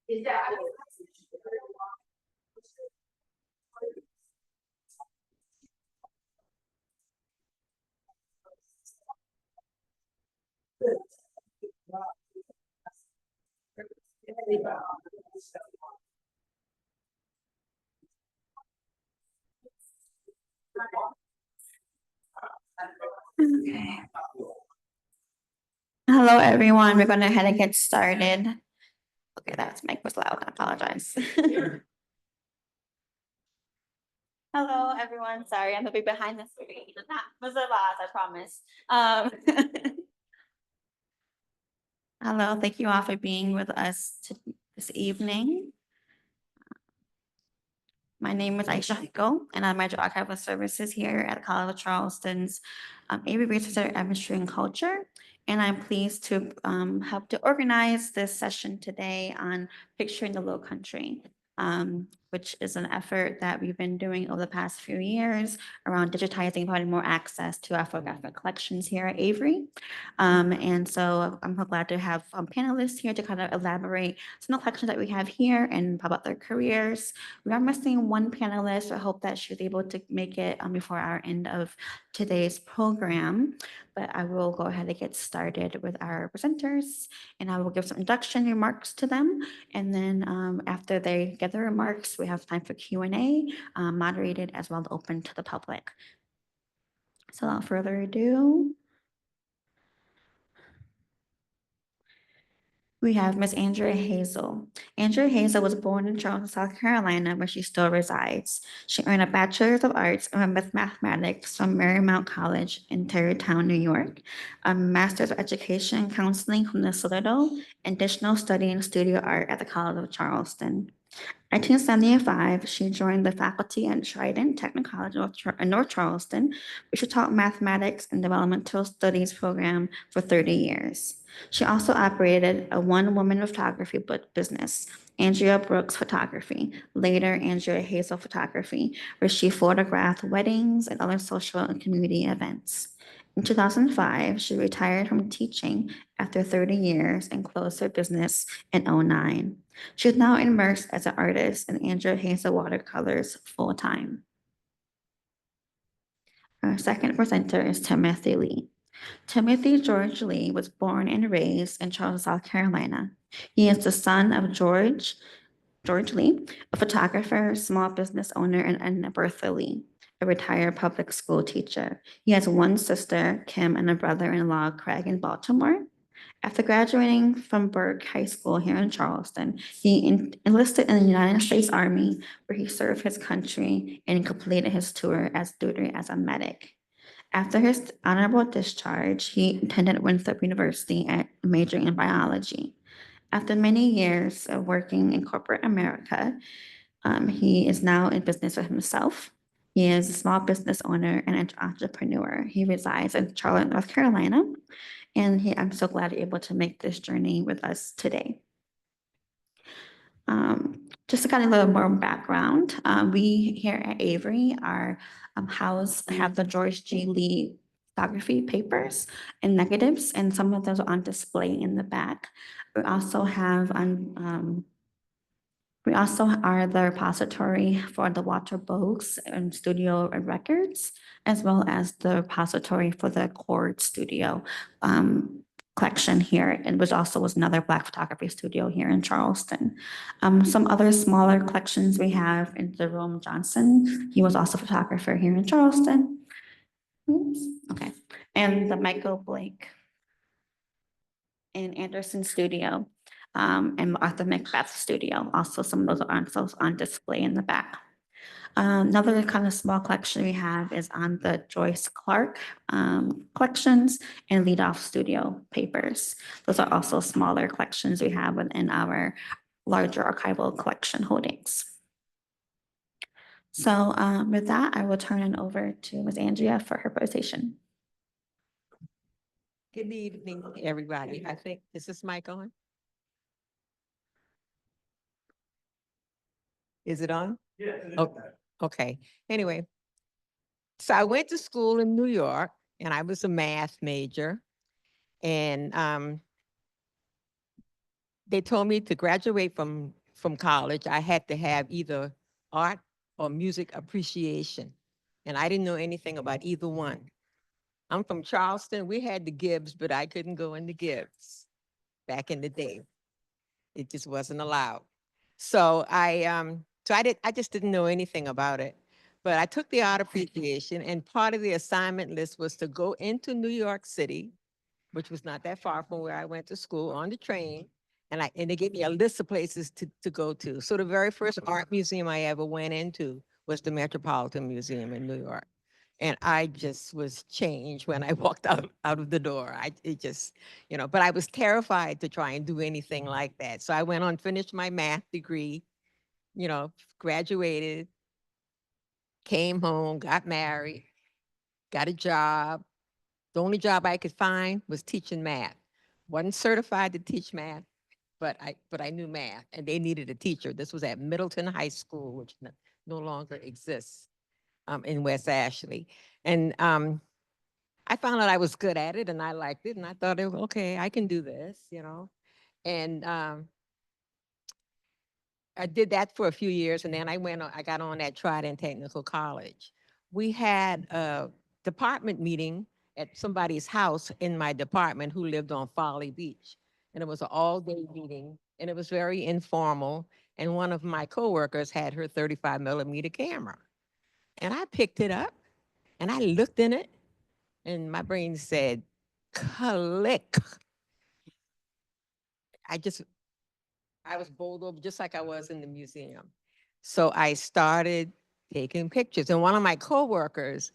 It's okay. Hello, everyone. We're going to head and get started. Okay, that mic was loud. I apologize. Hello, everyone. Sorry, I'm a bit behind the screen. That was a lot, I promise. Hello, thank you all for being with us this evening. My name is Aisha Hiko, and I'm Major Archival Services here at College of Charleston's Avery Research Center, Chemistry and Culture. And I'm pleased to help to organize this session today on Picturing the Lowcountry, which is an effort that we've been doing over the past few years around digitizing, providing more access to our photographic collections here at Avery. And so I'm so glad to have panelists here to kind of elaborate some of the collections that we have here and about their careers. We are missing one panelist. I hope that she's able to make it before our end of today's program. But I will go ahead and get started with our presenters, and I will give some introduction remarks to them. And then after they get their remarks, we have time for Q&A, moderated as well as open to the public. So without further ado, we have Miss Andrea Hazel. Andrea Hazel was born in Charleston, South Carolina, where she still resides. She earned a Bachelor's of Arts in Mathematics from Marymount College in Tarrytown, New York, a Master's of Education and Counseling from the Citadel, and additional study in studio art at the College of Charleston. In 1975, she joined the faculty at Trident Technical College in North Charleston, where she taught mathematics and developmental studies program for 30 years. She also operated a one-woman photography business, Andrea Brooks Photography, later Andrea Hazel Photography, where she photographed weddings and other social and community events. In 2005, she retired from teaching after 30 years and closed her business in 2009. She is now immersed as an artist in Andrea Hazel watercolors full-time. Our second presenter is Timothy Lee. Timothy George Lee was born and raised in Charleston, South Carolina. He is the son of George Lee, a photographer, small business owner, and Bertha Lee, a retired public school teacher. He has one sister, Kim, and a brother-in-law, Craig, in Baltimore. After graduating from Burke High School here in Charleston, he enlisted in the United States Army, where he served his country and completed his tour as duty as a medic. After his honorable discharge, he attended Winthrop University and majoring in biology. After many years of working in corporate America, he is now in business for himself. He is a small business owner and an entrepreneur. He resides in Charlotte, North Carolina, and I'm so glad you're able to make this journey with us today. Just to kind of a little more background, we here at Avery are have the George G. Lee photography papers and negatives, and some of those are on display in the back. We also have we also are the repository for the Walter Boags Studio records, as well as the repository for the Cord Studio collection here, and which also was another Black photography studio here in Charleston. Some other smaller collections we have in Jerome Johnson. He was also a photographer here in Charleston. Oops, okay, and the Michael Blake and Anderson Studio, and Arthur Macbeth Studio. Also, some of those are on display in the back. Another kind of small collection we have is on the Joyce Clark collections and Leadoff Studio papers. Those are also smaller collections we have within our larger archival collection holdings. So with that, I will turn it over to Ms. Andrea for her presentation. Good evening, everybody. I think, is this mic on? Is it on? Yeah. Oh, okay. Anyway, so I went to school in New York and I was a math major. And they told me to graduate from college, I had to have either art or music appreciation. And I didn't know anything about either one. I'm from Charleston. We had the Gibbs, but I couldn't go in the Gibbs back in the day. It just wasn't allowed. So I just didn't know anything about it. But I took the art appreciation, and part of the assignment list was to go into New York City, which was not that far from where I went to school, on the train. And they gave me a list of places to go to. So the very first art museum I ever went into was the Metropolitan Museum in New York. And I just was changed when I walked out of the door. It just, but I was terrified to try and do anything like that. So I went on, finished my math degree, graduated, came home, got married, got a job. The only job I could find was teaching math. Wasn't certified to teach math, but I knew math, and they needed a teacher. This was at Middleton High School, which no longer exists. In West Ashley. And I found out I was good at it and I liked it. And I thought, okay, I can do this, And I did that for a few years. And then I got on at Trident Technical College. We had a department meeting at somebody's house in my department who lived on Folly Beach. And it was an all-day meeting and it was very informal. And one of my coworkers had her 35mm camera. And I picked it up and I looked in it and my brain said, click. I was bowled over just like I was in the museum. So I started taking pictures. And one of my coworkers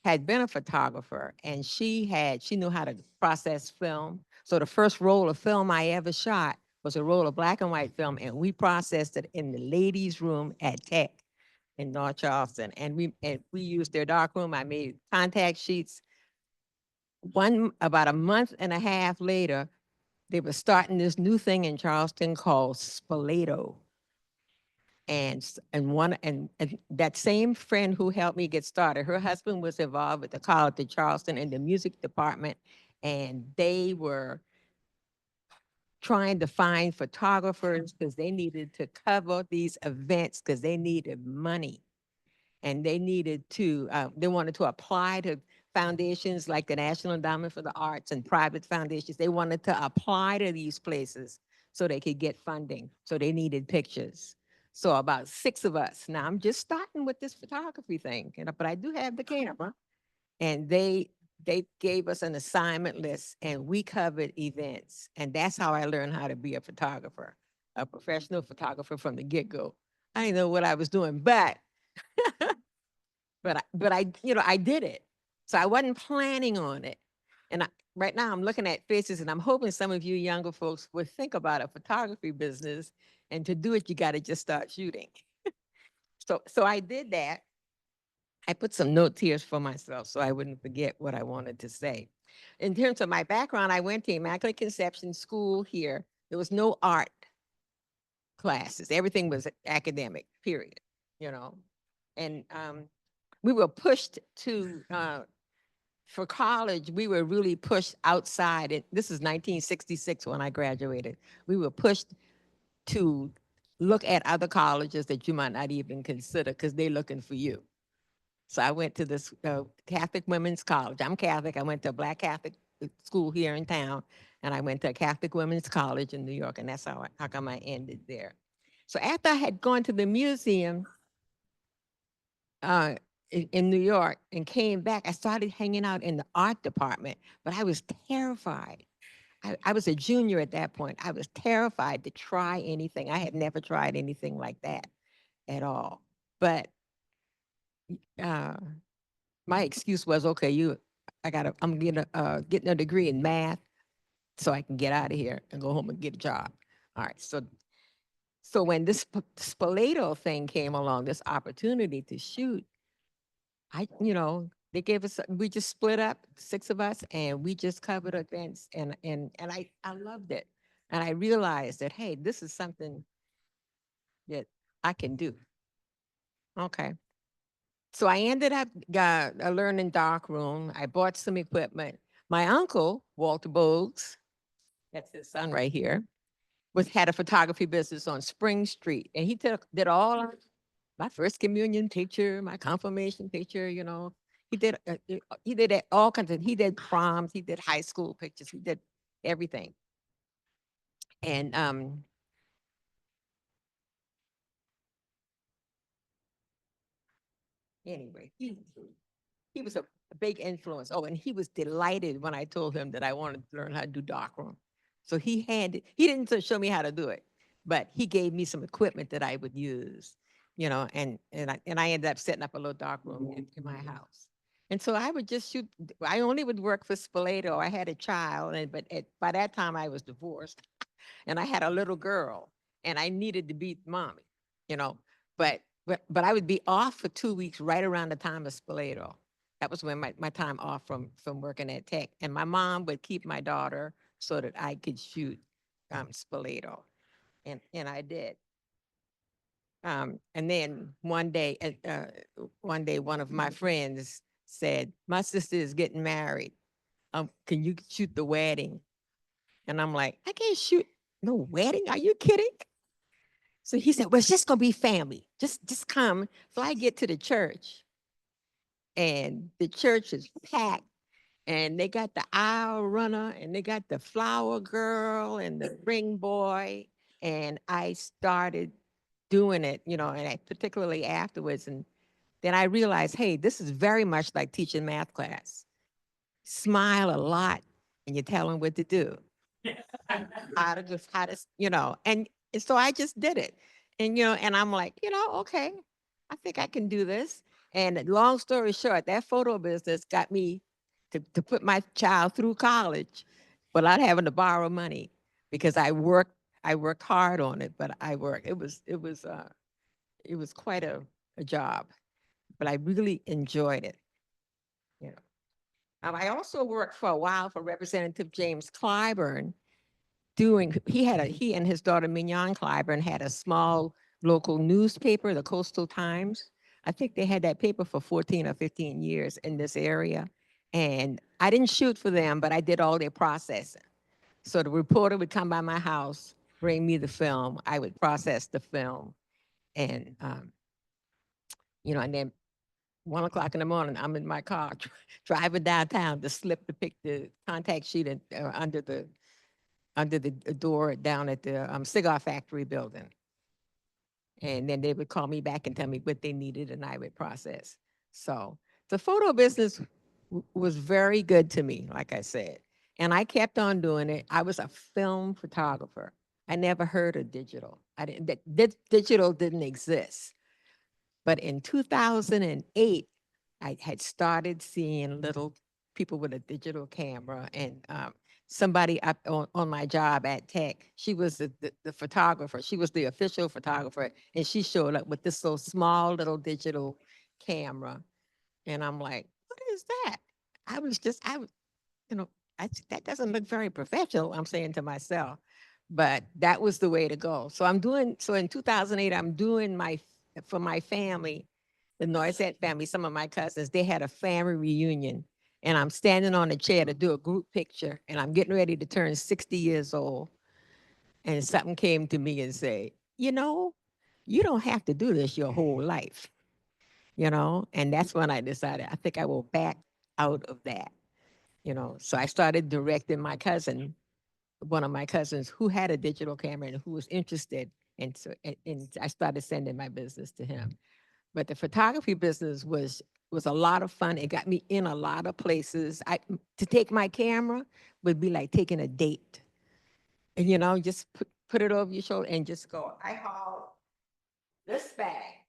had been a photographer and she knew how to process film. So the first roll of film I ever shot was a roll of black and white film, and we processed it in the ladies' room at Tech in North Charleston. And we used their dark room. I made contact sheets. About a month and a half later, they were starting this new thing in Charleston called Spoleto. And that same friend who helped me get started, her husband was involved with the College of Charleston in the music department, and they were trying to find photographers because they needed to cover these events because they needed money. and they needed to, they wanted to apply to foundations like the National Endowment for the Arts and private foundations. They wanted to apply to these places so they could get funding. So they needed pictures. So about 6 of us. Now I'm just starting with this photography thing, but I do have the camera. And they gave us an assignment list and we covered events. And that's how I learned how to be a photographer, a professional photographer from the get-go. I didn't know what I was doing, but I did it. So I wasn't planning on it. And right now I'm looking at faces and I'm hoping some of you younger folks would think about a photography business. And to do it, you got to just start shooting. So I did that. I put some notes here for myself so I wouldn't forget what I wanted to say. In terms of my background, I went to Immaculate Conception School here. There was no art classes. Everything was academic, period, you know. And we were pushed to, for college, we were really pushed outside. This is 1966 when I graduated. We were pushed to look at other colleges that you might not even consider because they're looking for you. So I went to this Catholic Women's College. I'm Catholic. I went to a Black Catholic school here in town, and I went to a Catholic Women's College in New York, and that's how come I ended there. So after I had gone to the museum in New York and came back, I started hanging out in the art department, but I was terrified. I was a junior at that point. I was terrified to try anything. I had never tried anything like that at all. But uh, my excuse was, okay, I'm getting a degree in math so I can get out of here and go home and get a job. All right, so when this Spoleto thing came along, this opportunity to shoot, they gave us, we just split up, 6 of us, and we just covered events, and I loved it. And I realized that, hey, this is something that I can do. Okay. So I ended up learning darkroom. I bought some equipment. My uncle, Walter Boags, that's his son right here, had a photography business on Spring Street. And he did all my first communion picture, my confirmation picture, he did all kinds of, he did proms, he did high school pictures, he did everything. And anyway, he was a big influence. Oh, and he was delighted when I told him that I wanted to learn how to do darkroom. So he didn't show me how to do it, but he gave me some equipment that I would use, and I ended up setting up a little darkroom in my house. And so I would just shoot. I only would work for Spoleto. I had a child, but by that time I was divorced, and I had a little girl, and I needed to be mommy, you know. But I would be off for 2 weeks right around the time of Spoleto. That was when my time off from working at Tech. And my mom would keep my daughter so that I could shoot Spoleto. And I did. And then one day, one of my friends said, my sister is getting married. Can you shoot the wedding? And I'm like, I can't shoot no wedding. Are you kidding? So he said, well, it's just gonna be family. Just come. So I get to the church and the church is packed and they got the aisle runner and they got the flower girl and the ring boy. And I started doing it, and particularly afterwards. And then I realized, hey, this is very much like teaching math class. Smile a lot and you tell them what to do. And so I just did it. And I'm like, okay, I think I can do this. And long story short, that photo business got me to put my child through college without having to borrow money because I worked hard on it, but it was quite a job, but I really enjoyed it. You know. I also worked for a while for Representative James Clyburn he and his daughter Mignon Clyburn had a small local newspaper, the Coastal Times. I think they had that paper for 14 or 15 years in this area. And I didn't shoot for them, but I did all their processing. So the reporter would come by my house, bring me the film. I would process the film and, and then 1 o'clock in the morning, I'm in my car driving downtown to slip the contact sheet under the door down at the cigar factory building. And then they would call me back and tell me what they needed and I would process. So the photo business was very good to me, like I said. And I kept on doing it. I was a film photographer. I never heard of digital. I didn't, digital didn't exist. But in 2008, I had started seeing little people with a digital camera, and somebody up on my job at Tech, she was the photographer. She was the official photographer, and she showed up with this little small little digital camera. And I'm like, what is that? I was, you know, that doesn't look very professional, I'm saying to myself. But that was the way to go. So in 2008, I'm doing for my family, the Noisette family, some of my cousins, they had a family reunion. And I'm standing on a chair to do a group picture. And I'm getting ready to turn 60 years old. And something came to me and say, you don't have to do this your whole life, And that's when I decided, I think I will back out of that. So I started directing one of my cousins who had a digital camera and who was interested. And so, and I started sending my business to him. But the photography business was a lot of fun. It got me in a lot of places. To take my camera would be like taking a date. And, just put it over your shoulder and just go. I haul this bag,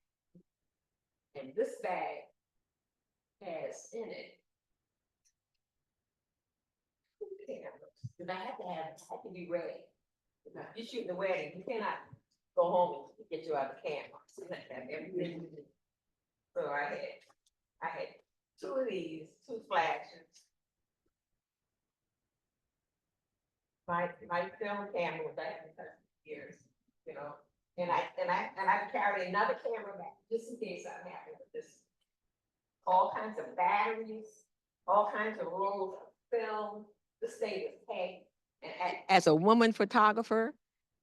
and this bag has in it because I had to be ready. If you're shooting the wedding, you cannot go home and get you out the camera. So you have to have everything. So I had two of these, two flashes. My film camera was back in years, and I carried another camera back just in case something happened with this. All kinds of batteries, all kinds of rolls of film. This thing was packed. And as a woman photographer,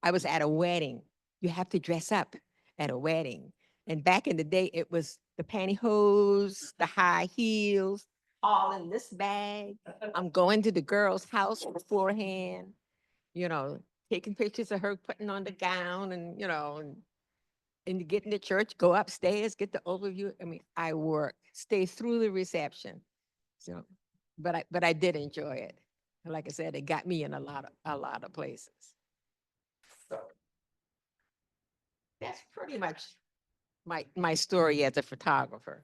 I was at a wedding. You have to dress up at a wedding. And back in the day, it was the pantyhose, the high heels, all in this bag. I'm going to the girl's house beforehand, taking pictures of her putting on the gown and get in the church, go upstairs, get the overview. I mean, I work, stay through the reception. So, but I did enjoy it. And like I said, it got me in a lot of places. So that's pretty much my story as a photographer.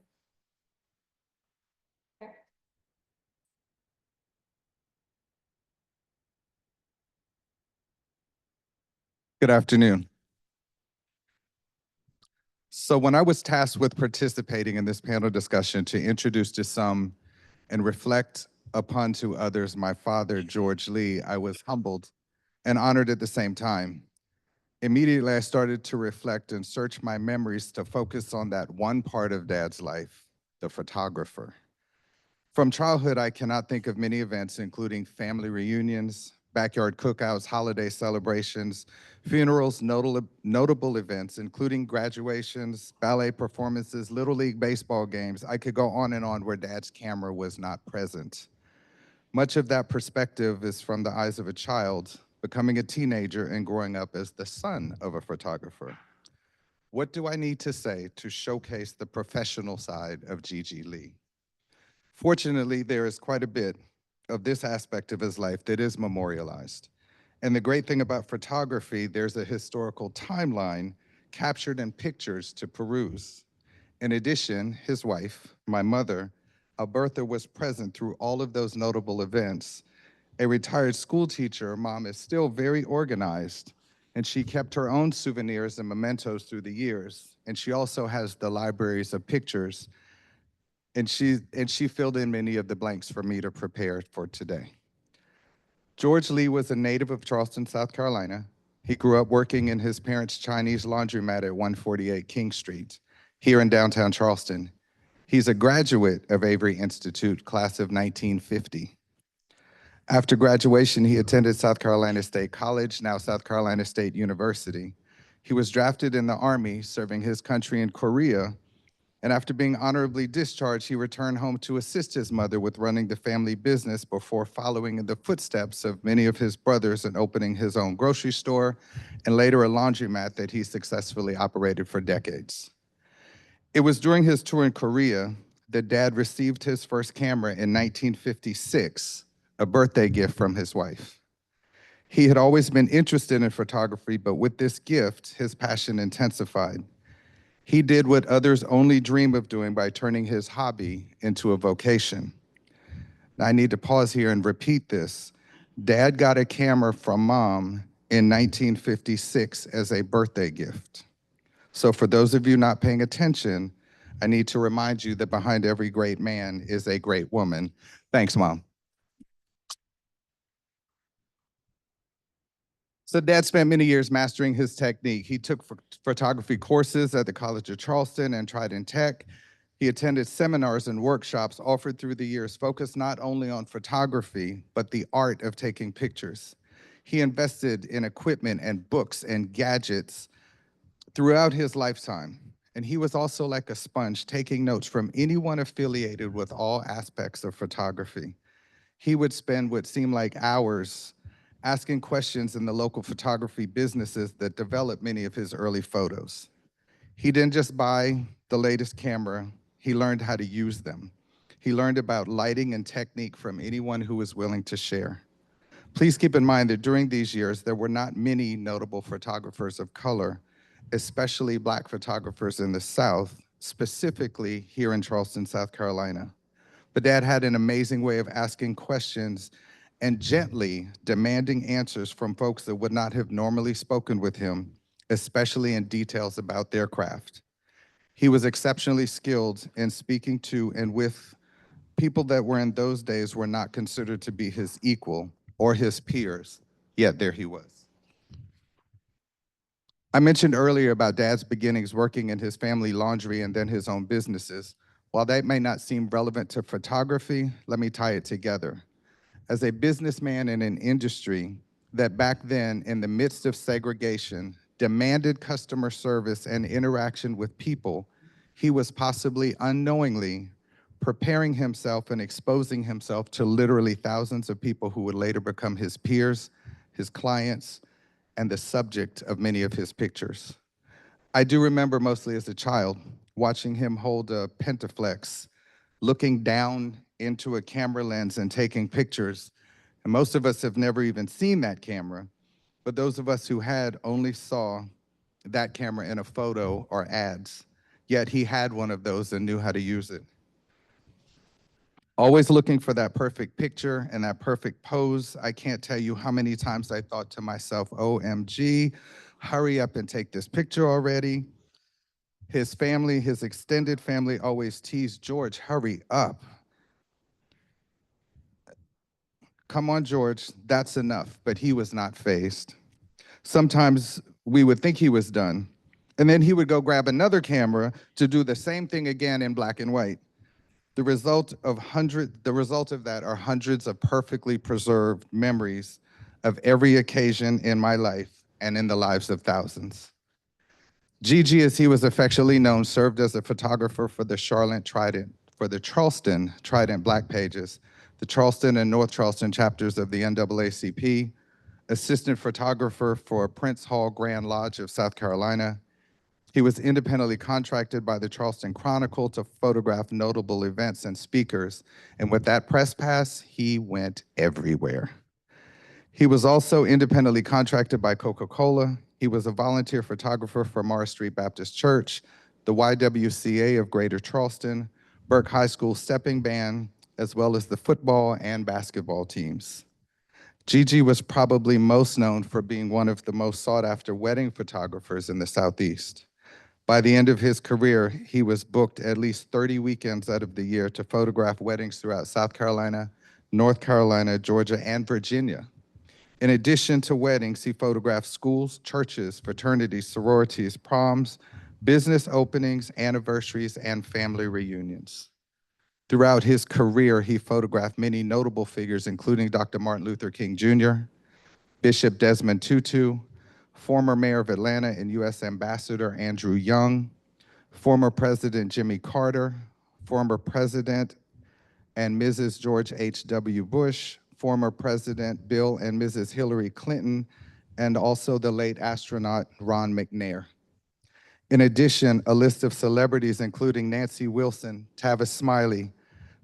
Good afternoon. So when I was tasked with participating in this panel discussion to introduce to some and reflect upon to others my father, George Lee, I was humbled and honored at the same time. Immediately, I started to reflect and search my memories to focus on that one part of Dad's life, the photographer. From childhood, I cannot think of many events, including family reunions, backyard cookouts, holiday celebrations, funerals, notable events, including graduations, ballet performances, Little League baseball games. I could go on and on where Dad's camera was not present. Much of that perspective is from the eyes of a child, becoming a teenager and growing up as the son of a photographer. What do I need to say to showcase the professional side of Gigi Lee? Fortunately, there is quite a bit of this aspect of his life that is memorialized. And the great thing about photography, there's a historical timeline captured in pictures to peruse. In addition, his wife, my mother, Alberta, was present through all of those notable events. A retired school teacher, Mom is still very organized, and she kept her own souvenirs and mementos through the years. And she also has the libraries of pictures, and she filled in many of the blanks for me to prepare for today. George Lee was a native of Charleston, South Carolina. He grew up working in his parents' Chinese laundromat at 148 King Street, here in downtown Charleston. He's a graduate of Avery Institute, class of 1950. After graduation, he attended South Carolina State College, now South Carolina State University. He was drafted in the Army, serving his country in Korea, And after being honorably discharged, he returned home to assist his mother with running the family business before following in the footsteps of many of his brothers and opening his own grocery store and later a laundromat that he successfully operated for decades. It was during his tour in Korea that Dad received his first camera in 1956, a birthday gift from his wife. He had always been interested in photography, but with this gift, his passion intensified. He did what others only dream of doing by turning his hobby into a vocation. Now, I need to pause here and repeat this. Dad got a camera from Mom in 1956 as a birthday gift. So for those of you not paying attention, I need to remind you that behind every great man is a great woman. Thanks, Mom. So Dad spent many years mastering his technique. He took photography courses at the College of Charleston and Trident Tech. He attended seminars and workshops offered through the years, focused not only on photography, but the art of taking pictures. He invested in equipment and books and gadgets throughout his lifetime. And he was also like a sponge, taking notes from anyone affiliated with all aspects of photography. He would spend what seemed like hours asking questions in the local photography businesses that developed many of his early photos. He didn't just buy the latest camera, he learned how to use them. He learned about lighting and technique from anyone who was willing to share. Please keep in mind that during these years, there were not many notable photographers of color, especially Black photographers in the South, specifically here in Charleston, South Carolina. But Dad had an amazing way of asking questions and gently demanding answers from folks that would not have normally spoken with him, especially in details about their craft. He was exceptionally skilled in speaking to and with people that were in those days were not considered to be his equal or his peers, yet there he was. I mentioned earlier about Dad's beginnings working in his family laundry and then his own businesses. While that may not seem relevant to photography, let me tie it together. As a businessman in an industry that back then, in the midst of segregation, demanded customer service and interaction with people, he was possibly unknowingly preparing himself and exposing himself to literally thousands of people who would later become his peers, his clients, and the subject of many of his pictures. I do remember, mostly as a child, watching him hold a Pentaflex, looking down into a camera lens and taking pictures. And most of us have never even seen that camera, but those of us who had only saw that camera in a photo or ads. Yet he had one of those and knew how to use it. Always looking for that perfect picture and that perfect pose. I can't tell you how many times I thought to myself, OMG, hurry up and take this picture already. His family, his extended family always teased, George, hurry up. Come on, George, that's enough. But he was not fazed. Sometimes we would think he was done, and then he would go grab another camera to do the same thing again in black and white. The result of that are hundreds of perfectly preserved memories of every occasion in my life and in the lives of thousands. Gigi, as he was affectionately known, served as a photographer for the Charleston Trident Black Pages, the Charleston and North Charleston chapters of the NAACP, assistant photographer for Prince Hall Grand Lodge of South Carolina. He was independently contracted by the Charleston Chronicle to photograph notable events and speakers. And with that press pass, he went everywhere. He was also independently contracted by Coca-Cola. He was a volunteer photographer for Morris Street Baptist Church, the YWCA of Greater Charleston, Burke High School Stepping Band, as well as the football and basketball teams. Gigi was probably most known for being one of the most sought-after wedding photographers in the Southeast. By the end of his career, he was booked at least 30 weekends out of the year to photograph weddings throughout South Carolina, North Carolina, Georgia, and Virginia. In addition to weddings, he photographed schools, churches, fraternities, sororities, proms, business openings, anniversaries, and family reunions. Throughout his career, he photographed many notable figures, including Dr. Martin Luther King Jr., Bishop Desmond Tutu, former mayor of Atlanta and U.S. Ambassador Andrew Young, former President Jimmy Carter, former President and Mrs. George H.W. Bush, former President Bill and Mrs. Hillary Clinton, and also the late astronaut Ron McNair. In addition, a list of celebrities including Nancy Wilson, Tavis Smiley,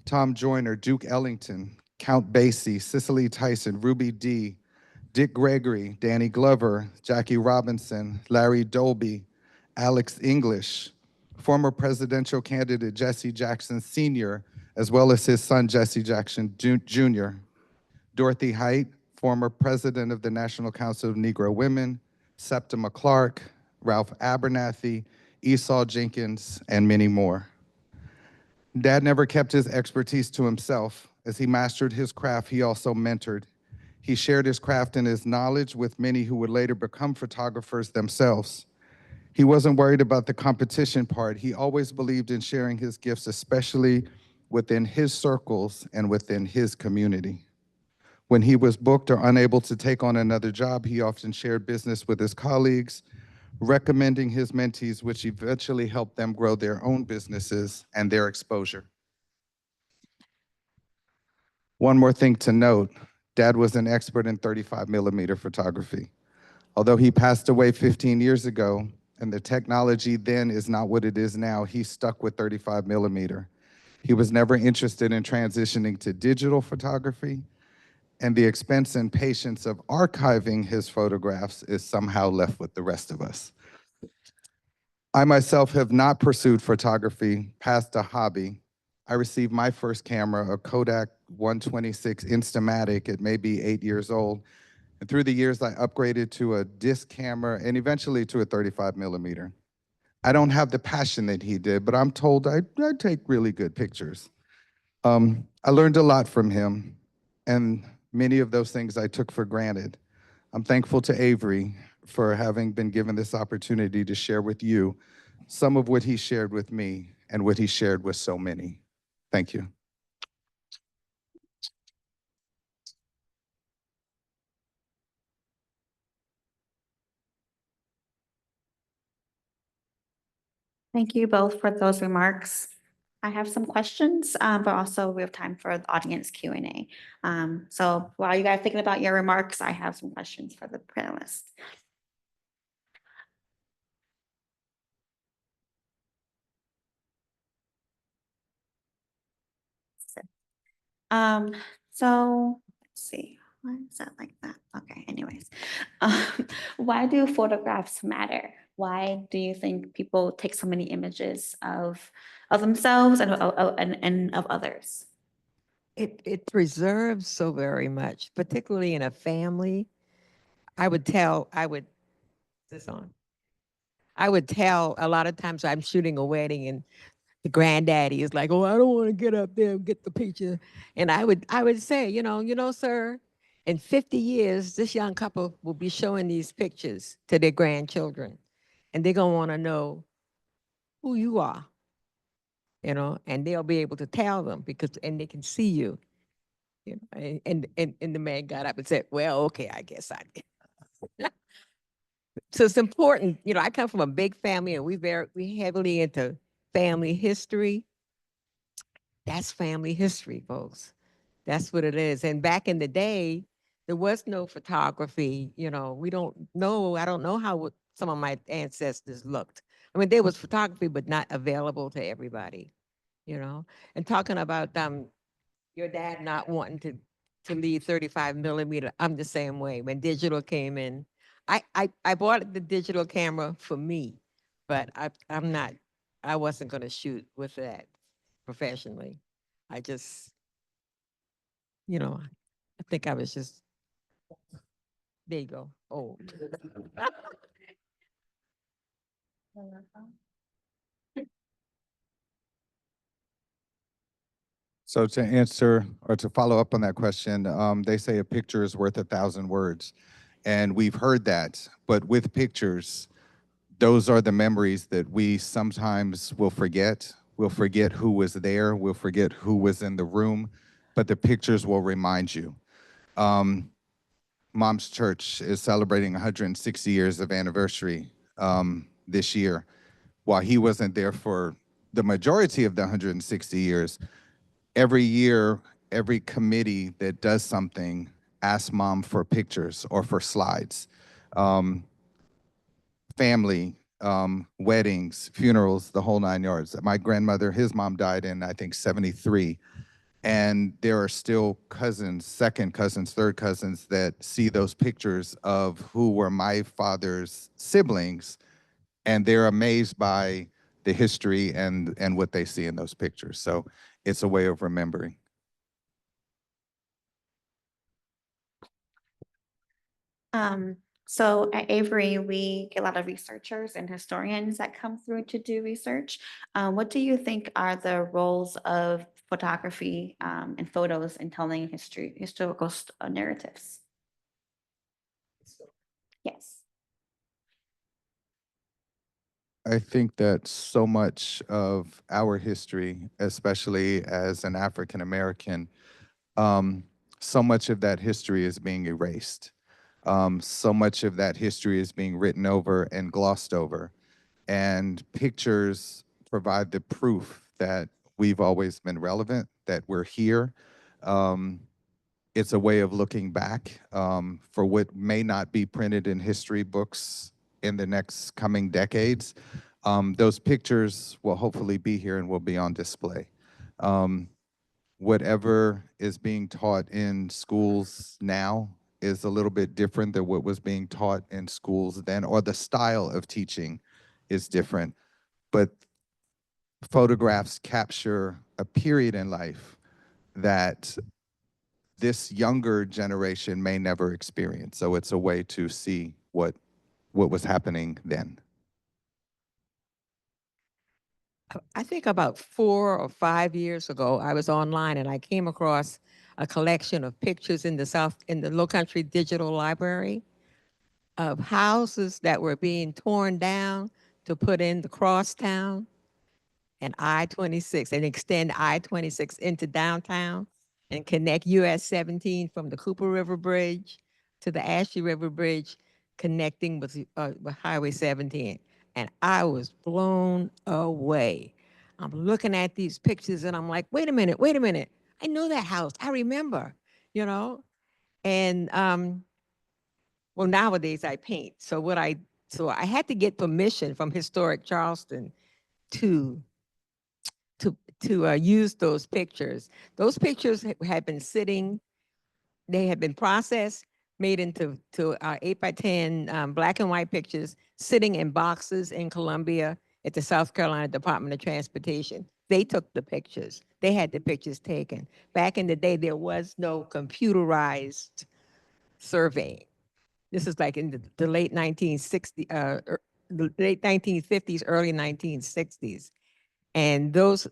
Tom Joyner, Duke Ellington, Count Basie, Cicely Tyson, Ruby Dee, Dick Gregory, Danny Glover, Jackie Robinson, Larry Dolby, Alex English, former presidential candidate Jesse Jackson Sr., as well as his son Jesse Jackson Jr., Dorothy Height, former president of the National Council of Negro Women, Septima Clark, Ralph Abernathy, Esau Jenkins, and many more. Dad never kept his expertise to himself. As he mastered his craft, he also mentored. He shared his craft and his knowledge with many who would later become photographers themselves. He wasn't worried about the competition part. He always believed in sharing his gifts, especially within his circles and within his community. When he was booked or unable to take on another job, he often shared business with his colleagues, recommending his mentees, which eventually helped them grow their own businesses and their exposure. One more thing to note, Dad was an expert in 35mm photography. Although he passed away 15 years ago, and the technology then is not what it is now, he stuck with 35mm. He was never interested in transitioning to digital photography, and the expense and patience of archiving his photographs is somehow left with the rest of us. I myself have not pursued photography past a hobby. I received my first camera, a Kodak 126 Instamatic at maybe 8 years old. And through the years, I upgraded to a disc camera and eventually to a 35mm. I don't have the passion that he did, but I'm told I take really good pictures. I learned a lot from him, and many of those things I took for granted. I'm thankful to Avery for having been given this opportunity to share with you some of what he shared with me and what he shared with so many. Thank you. Thank you both for those remarks. I have some questions, but also we have time for the audience Q&A. So while you guys are thinking about your remarks, I have some questions for the panelists. So let's see, why is that like that? Okay, anyways. Why do photographs matter? Why do you think people take so many images of themselves and of others? It preserves so very much, particularly in a family. I would tell a lot of times I'm shooting a wedding and the granddaddy is like, oh, I don't want to get up there and get the picture. And I would say, sir, in 50 years, this young couple will be showing these pictures to their grandchildren. And they're going to want to know who you are, and they'll be able to tell them and they can see you. And the man got up and said, well, okay, I guess I did. So it's important, I come from a big family and we heavily into family history. That's family history, folks. That's what it is. And back in the day, there was no photography. We don't know. I don't know how some of my ancestors looked. I mean, there was photography, but not available to everybody, And talking about your dad not wanting to leave 35mm, I'm the same way. When digital came in, I bought the digital camera for me, but I wasn't going to shoot with that professionally. I just, I think I was just, there you go, old. So to answer or to follow up on that question, they say a picture is worth 1,000 words. And we've heard that, but with pictures, those are the memories that we sometimes will forget. We'll forget who was there, we'll forget who was in the room, but the pictures will remind you. Mom's Church is celebrating 160 years of anniversary this year. while he wasn't there for the majority of the 160 years, every year, every committee that does something asks mom for pictures or for slides. Um, family, weddings, funerals, the whole 9 yards. My grandmother, his mom died in, I think, 73. And there are still cousins, second cousins, third cousins that see those pictures of who were my father's siblings, and they're amazed by the history and what they see in those pictures. So it's a way of remembering. So at Avery, we get a lot of researchers and historians that come through to do research. What do you think are the roles of photography and photos in telling historical narratives? Yes. I think that so much of our history, especially as an African American, um, so much of that history is being erased. So much of that history is being written over and glossed over. And pictures provide the proof that we've always been relevant, that we're here. Um, it's a way of looking back for what may not be printed in history books in the next coming decades. Those pictures will hopefully be here and will be on display. Um, Whatever is being taught in schools now is a little bit different than what was being taught in schools then, or the style of teaching is different. But photographs capture a period in life that this younger generation may never experience. So it's a way to see what was happening then. I think about 4 or 5 years ago, I was online and I came across a collection of pictures in the Lowcountry Digital Library of houses that were being torn down to put in the crosstown and I-26 and extend I-26 into downtown and connect US 17 from the Cooper River Bridge to the Ashley River Bridge, connecting with Highway 17. And I was blown away. I'm looking at these pictures and I'm like, wait a minute, wait a minute. I know that house. I remember, you know? And well, nowadays I paint. So I had to get permission from Historic Charleston to use those pictures. Those pictures had been sitting, they had been processed, made into 8x10 black and white pictures, sitting in boxes in Columbia at the South Carolina Department of Transportation. They took the pictures. They had the pictures taken. Back in the day, there was no computerized surveying. This is like in the late 1960s, the late 1950s, early 1960s. And those,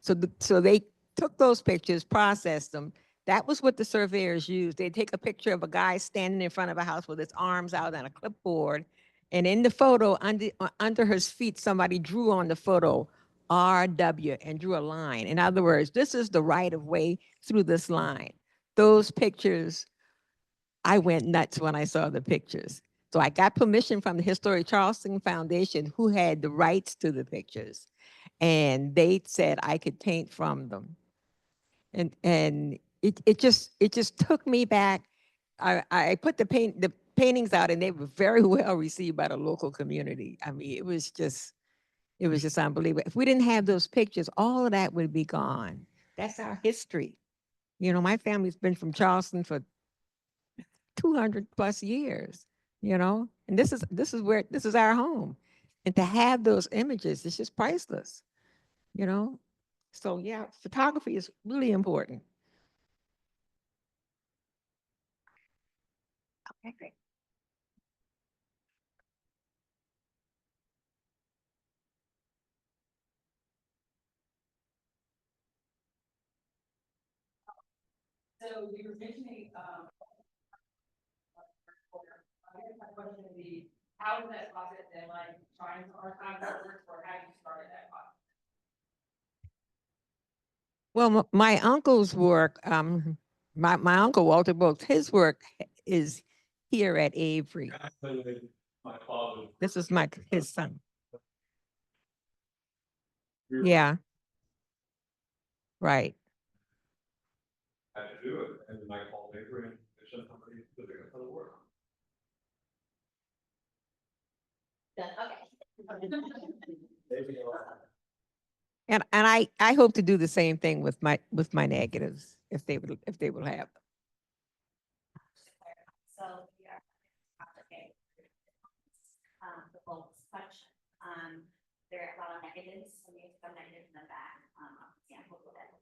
so they took those pictures, processed them. That was what the surveyors used. They'd take a picture of a guy standing in front of a house with his arms out on a clipboard. And in the photo, under his feet, somebody drew on the photo RW and drew a line. In other words, this is the right of way through this line. Those pictures, I went nuts when I saw the pictures. So I got permission from the Historic Charleston Foundation, who had the rights to the pictures. And they said I could paint from them. And it just took me back. I put the paintings out and they were very well received by the local community. I mean, it was just unbelievable. If we didn't have those pictures, all of that would be gone. That's our history. You know, my family's been from Charleston for 200 plus years, you know, and this is our home. And to have those images, it's just priceless, you know? So yeah, photography is really important. Okay, great. So you were mentioning, I guess my question would be, how is that process and like trying to archive that work, or how you started that process? Well, my uncle's work, my uncle Walter Boags, his work is here at Avery. This is his son. Yeah. Right. Had to do it, and then I called Avery and they said somebody to do it for the work. And I hope to do the same thing with my negatives if they will have. So we are okay. The Boags section. There are a lot of negatives, so we have some negatives in the back, examples of that.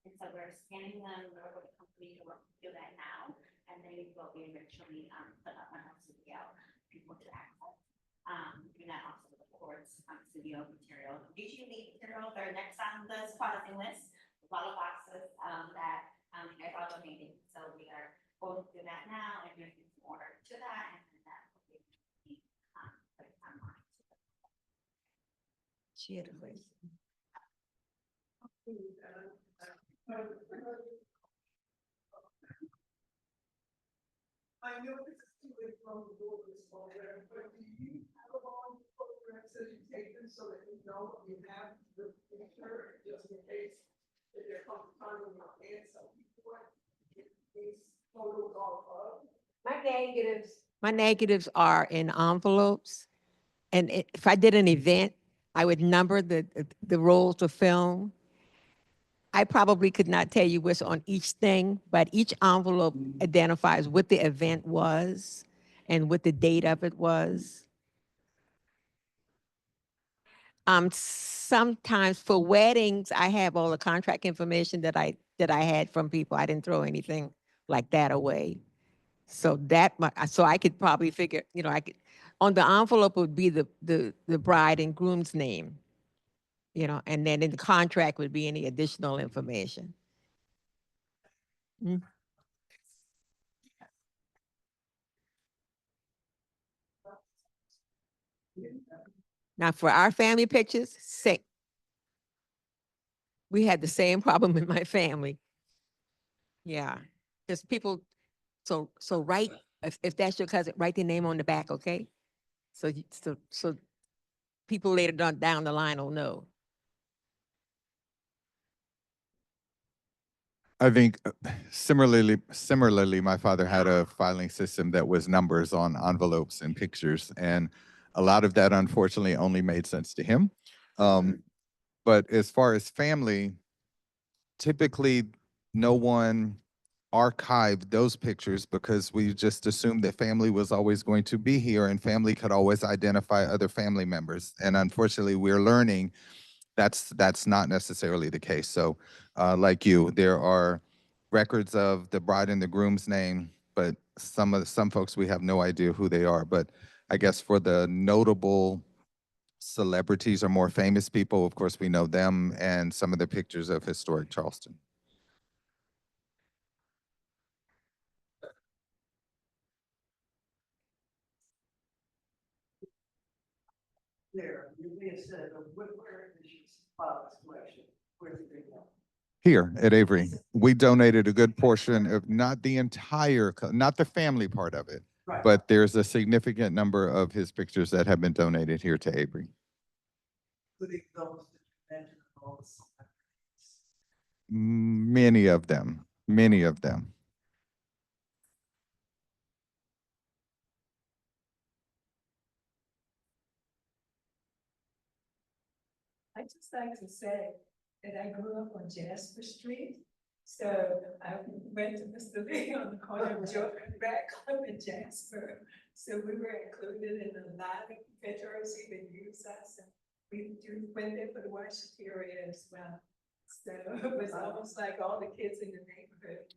And so we're scanning them, we're going to complete the work, do that now, and then we will be eventually, put up on our studio, people to access. And that also records, studio material. Usually materials are next on the processing list, a lot of boxes, that, you guys are donating. So we are going to do that now and making some order to that, and then that will be, put online. Share the place. I know this is too late from the board program, but do you have a long programs that you take them so that you know what you have the picture, just in case if there comes a time when you're and some people want these photos all up? My negatives are in envelopes. And if I did an event, I would number the rolls of film. I probably could not tell you what's on each thing, but each envelope identifies what the event was and what the date of it was. Sometimes for weddings, I have all the contract information that I had from people. I didn't throw anything like that away. So so I could probably figure, I could, on the envelope would be the bride and groom's name, and then in the contract would be any additional information. Mm. Now for our family pictures, we had the same problem in my family. Yeah, because people, so write, if that's your cousin, write their name on the back, okay? So people later down the line will know. I think similarly, my father had a filing system that was numbers on envelopes and pictures, and a lot of that unfortunately only made sense to him. But as far as family, typically no one archived those pictures because we just assumed that family was always going to be here and family could always identify other family members. And unfortunately, we're learning that's not necessarily the case. So like you, there are records of the bride and the groom's name, but some folks, we have no idea who they are. But I guess for the notable celebrities or more famous people, of course, we know them and some of the pictures of historic Charleston. There, you may have said, where is your father's collection? Where did they go? Here at Avery, we donated a good portion of not the entire, not the family part of it, Right. but there's a significant number of his pictures that have been donated here to Avery. Including those that you mentioned, all the celebrities. Many of them, many of them. I just like to say that I grew up on Jasper Street. So I went to Mr. Lee on the corner of Jordan and Radcliffe and Jasper. So we were included in a lot of pictures, even use us. And we went there for the worship period as well. So it was almost like all the kids in the neighborhood.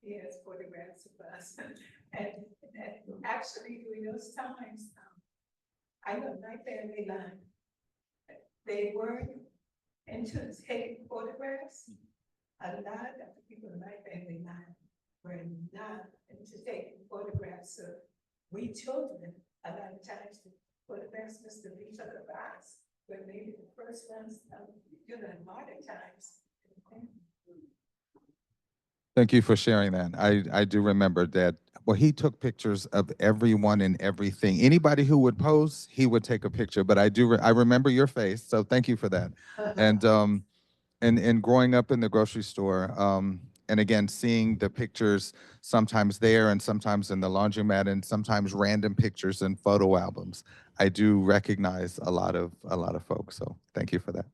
He has photographs of us. And actually during those times, I know my family line. They weren't into taking photographs. A lot of the people in my family line were not into taking photographs. So we children, a lot of times, the photographs Mr. Lee took of us were maybe the first ones, in modern times. Thank you for sharing that. I do remember that well, he took pictures of everyone and everything. Anybody who would pose, he would take a picture. But I remember your face, so thank you for that. And growing up in the grocery store, and again seeing the pictures sometimes there and sometimes in the laundromat and sometimes random pictures in photo albums, I do recognize a lot of folks. So thank you for that.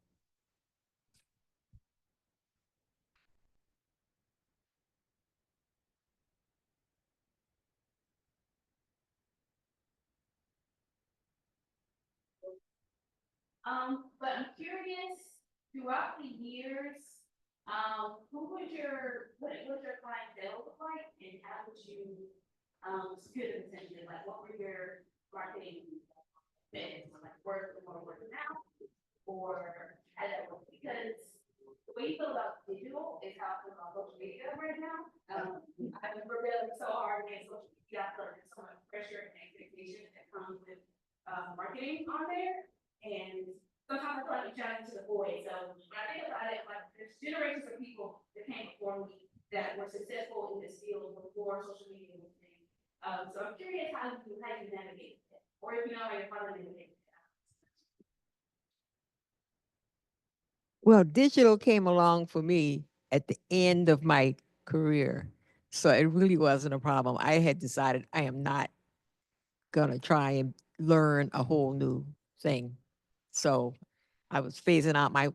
But I'm curious, throughout the years, what was your clientele look like, and how would you, secure the attention? Like, what were your marketing methods? Like, word of mouth, or how that work? Because the way you feel about digital is how I feel about social media right now. I've been rebelling so hard against social media. I feel like there's so much pressure and expectation that comes with, marketing on there. And sometimes I feel like you're trying to the void. So when I think about it, like there's generations of people that came before me that were successful in this field before social media was a thing. So I'm curious how you navigate it, or if you know how your father navigated it. Well, digital came along for me at the end of my career. So it really wasn't a problem. I had decided I am not gonna try and learn a whole new thing. So I was phasing out my,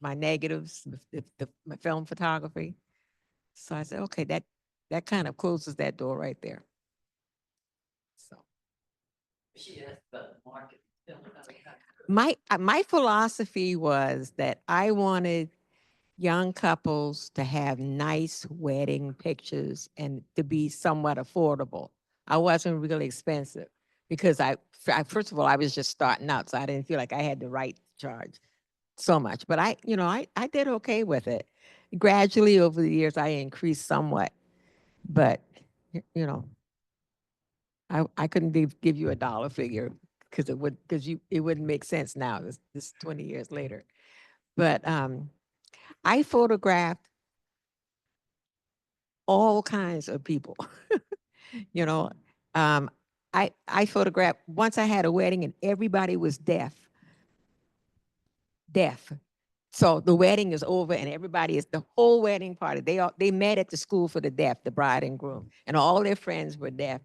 my negatives, my film photography. So I said, okay, that kind of closes that door right there. So my philosophy was that I wanted young couples to have nice wedding pictures and to be somewhat affordable. I wasn't really expensive because first of all, I was just starting out, so I didn't feel like I had the right to charge so much. But I did okay with it. Gradually over the years, I increased somewhat, but I couldn't give you a dollar figure because it wouldn't make sense now. This 20 years later, but I photographed all kinds of people. you know, um, I photographed once I had a wedding and everybody was deaf. So the wedding is over and everybody is the whole wedding party. They met at the school for the deaf, the bride and groom, and all their friends were deaf,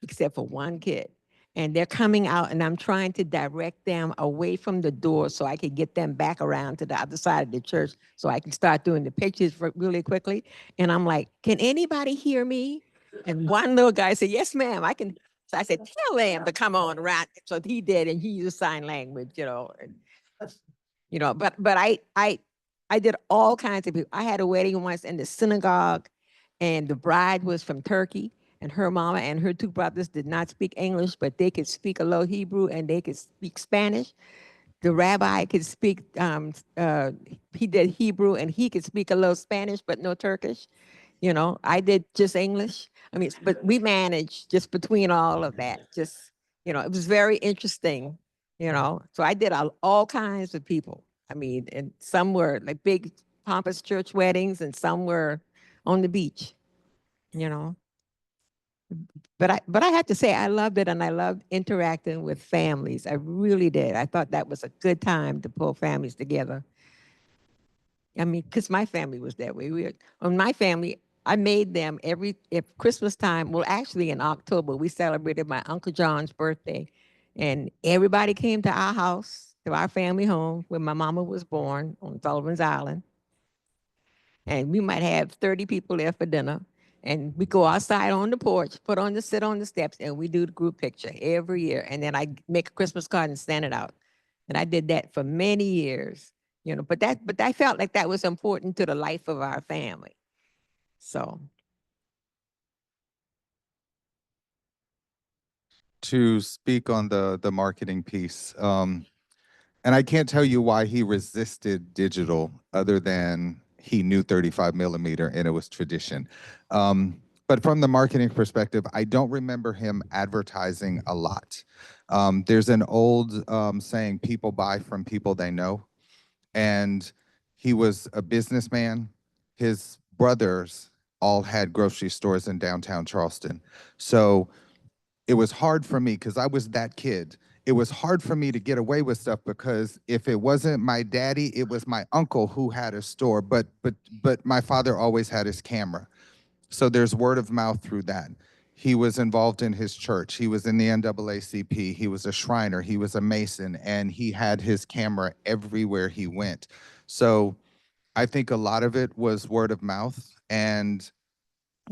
except for one kid. And they're coming out, and I'm trying to direct them away from the door so I could get them back around to the other side of the church so I can start doing the pictures really quickly. And I'm like, can anybody hear me? And one little guy said, yes, ma'am, I can. So I said, tell them to come on around. So he did, and he used sign language, but I did all kinds of people. I had a wedding once in the synagogue, and the bride was from Turkey, and her mama and her two brothers did not speak English, but they could speak a little Hebrew and they could speak Spanish. The rabbi could speak, he did Hebrew and he could speak a little Spanish, but no Turkish. I did just English. I mean, but we managed just between all of that. It was very interesting, So I did all kinds of people. I mean, and some were like big pompous church weddings and some were on the beach, you know. But I have to say I loved it and I loved interacting with families. I really did. I thought that was a good time to pull families together. I mean, because my family was that way. My family, I made them if Christmas time, well, actually in October, we celebrated my Uncle John's birthday. And everybody came to our house, to our family home where my mama was born on Sullivan's Island. And we might have 30 people there for dinner. And we go outside on the porch, sit on the steps, and we do the group picture every year. And then I make a Christmas card and send it out. And I did that for many years, but I felt like that was important to the life of our family. So. To speak on the marketing piece, and I can't tell you why he resisted digital other than he knew 35 millimeter and it was tradition. But from the marketing perspective, I don't remember him advertising a lot. There's an old saying, people buy from people they know. And he was a businessman. His brothers all had grocery stores in downtown Charleston. So it was hard for me because I was that kid. It was hard for me to get away with stuff because if it wasn't my daddy, it was my uncle who had a store. But my father always had his camera. So there's word of mouth through that. He was involved in his church. He was in the NAACP. He was a Shriner. He was a Mason, and he had his camera everywhere he went. So I think a lot of it was word of mouth. And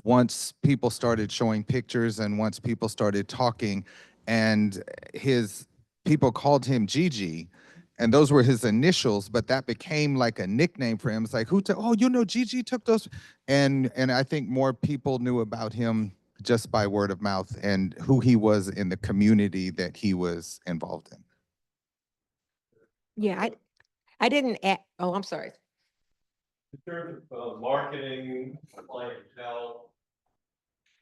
once people started showing pictures and once people started talking, and his people called him Gigi, and those were his initials, but that became like a nickname for him. It's like, who took, oh, you know, Gigi took those. And I think more people knew about him just by word of mouth and who he was in the community that he was involved in. Yeah, I didn't, oh, I'm sorry. In terms of marketing, clientele,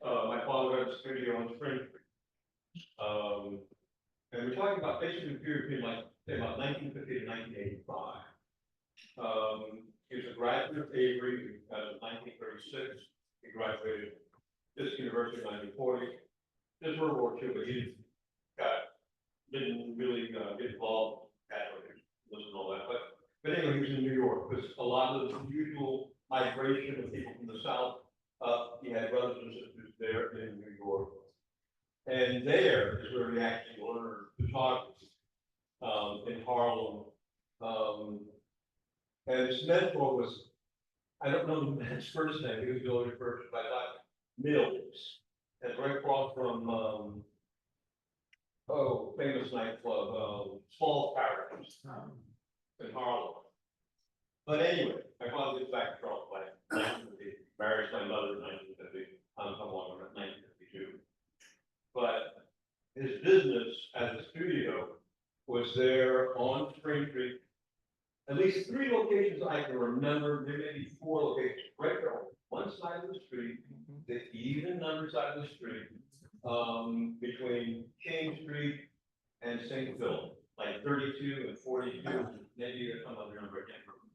my father had a studio on Spring Street. And we're talking about basically a period between like, say about 1950 to 1985. He was a graduate of Avery, in 1936. He graduated Fisk University in 1940. This World War II, but he didn't really get involved in Catholic and all that. But anyway, he was in New York because a lot of the usual migration of people from the South up, he had brothers and sisters there in New York. And there is where he actually learned photography in Harlem. And his mentor was, I don't know the man's first name, he was the only person, but I thought Mills. And right across from, famous nightclub, Small Paradise in Harlem. But anyway, my father gets back to Charleston in 1950, marries my mother in 1950, I'm along in 1952. But his business as a studio was there on Spring Street. At least 3 locations I can remember, there may be 4 locations, right there on one side of the street, the even number side of the street, between King Street and St. Philip, like 32 and 42, maybe some other number I can't remember.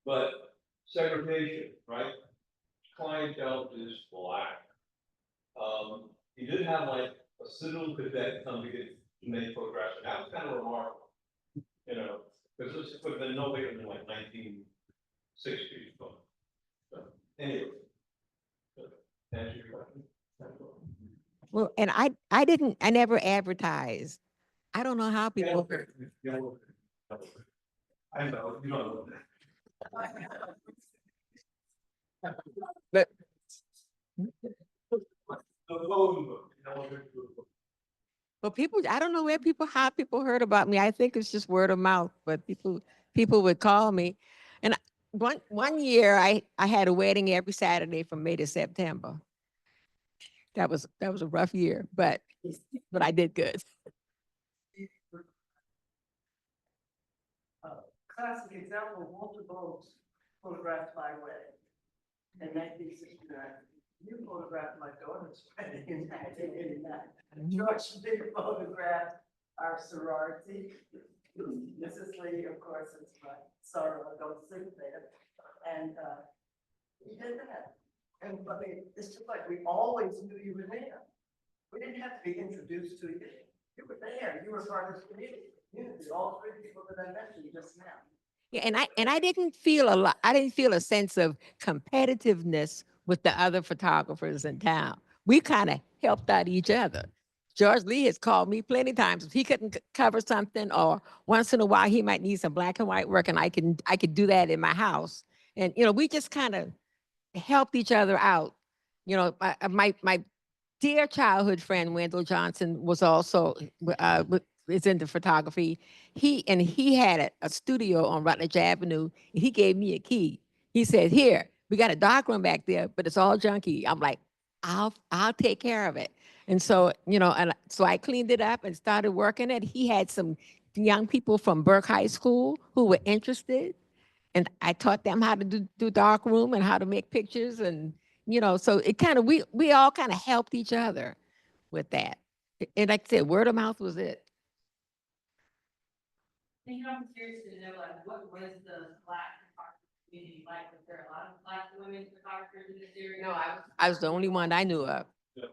But segregation, right? Clientele is black. He did have like a civil cadet come to make photographs. That was kind of remarkable, you know, because this would have been no later than like 1960s. So anyway, answer your question. Well, and I never advertised. I don't know how people. I know, you don't know that. But The phone book, you know, But people, I don't know how people heard about me. I think it's just word of mouth, but people would call me. And one year I had a wedding every Saturday from May to September. That was a rough year, but I did good. Classic example, Walter Boags photographed my wedding in 1969. You photographed my daughter's wedding in 1989. George did photograph our sorority. Mrs. Lee, of course, is my sorrow, I don't sing there. And he did that. And I mean, it's just like we always knew you were there. We didn't have to be introduced to you. You were there. You were part of the community. All 3 people that I mentioned just now. Yeah, and I didn't feel a lot. I didn't feel a sense of competitiveness with the other photographers in town. We kind of helped out each other. George Lee has called me plenty times if he couldn't cover something, or once in a while he might need some black and white work, and I could do that in my house. And you know, we just kind of helped each other out. You know, my dear childhood friend Wendell Johnson was also is into photography. He had a studio on Rutledge Avenue, and he gave me a key. He said, "Here, we got a dark room back there, but it's all junky." I'm like, "I'll take care of it." And so, you know, and so I cleaned it up and started working it. He had some young people from Burke High School who were interested, and I taught them how to do dark room and how to make pictures. And you know, so it kind of we all kind of helped each other with that. And like I said, word of mouth was it. I think I'm curious to know, like, what was the black Like, was there a lot of black women photographers in this area? No, I was the only one I knew of. Yeah.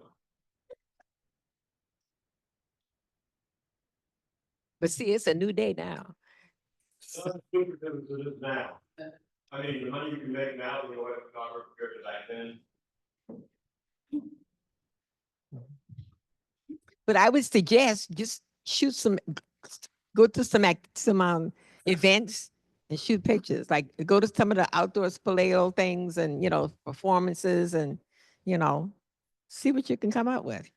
But see, it's a new day now. Super different to this now. I mean, the money you can make now, you know, what photographer compared to back then. But I would suggest just shoot some, go to some events and shoot pictures. Like go to some of the outdoor spaleo things and, you know, performances and, you know, see what you can come up with.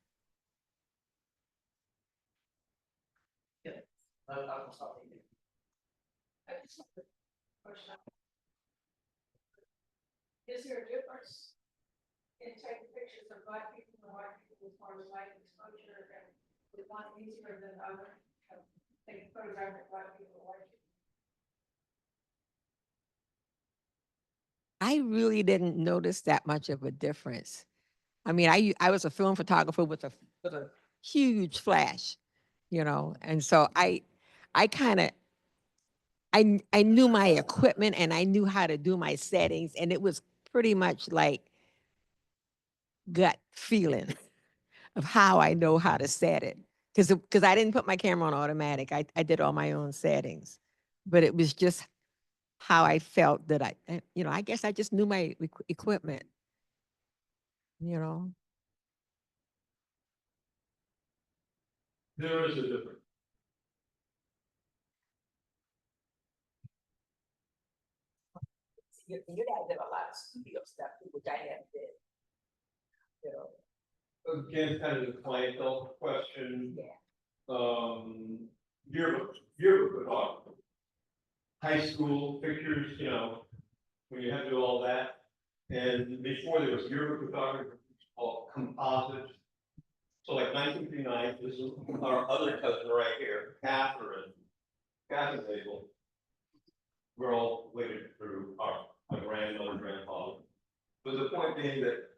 Is there a difference in taking pictures of black people and white people as far as light exposure, and is one easier than the other? Taking photographs of black people and white people. I really didn't notice that much of a difference. I mean, I was a film photographer with a huge flash, you know, and so I kind of, I knew my equipment and I knew how to do my settings, and it was pretty much like gut feeling of how I know how to set it. Because I didn't put my camera on automatic. I did all my own settings, but it was just how I felt that you know, I guess I just knew my equipment, you know. There is a difference. You guys did a lot of studio stuff too, which I never did. You know. Again, kind of the clientele question. Yeah. Yearbook photography. High school pictures, you know, when you had to do all that. And before there was yearbook photography called composites. So like 1959, this is our other cousin right here, Catherine Hazel. We're all waiting through our grandmother, grandfather. But the point being that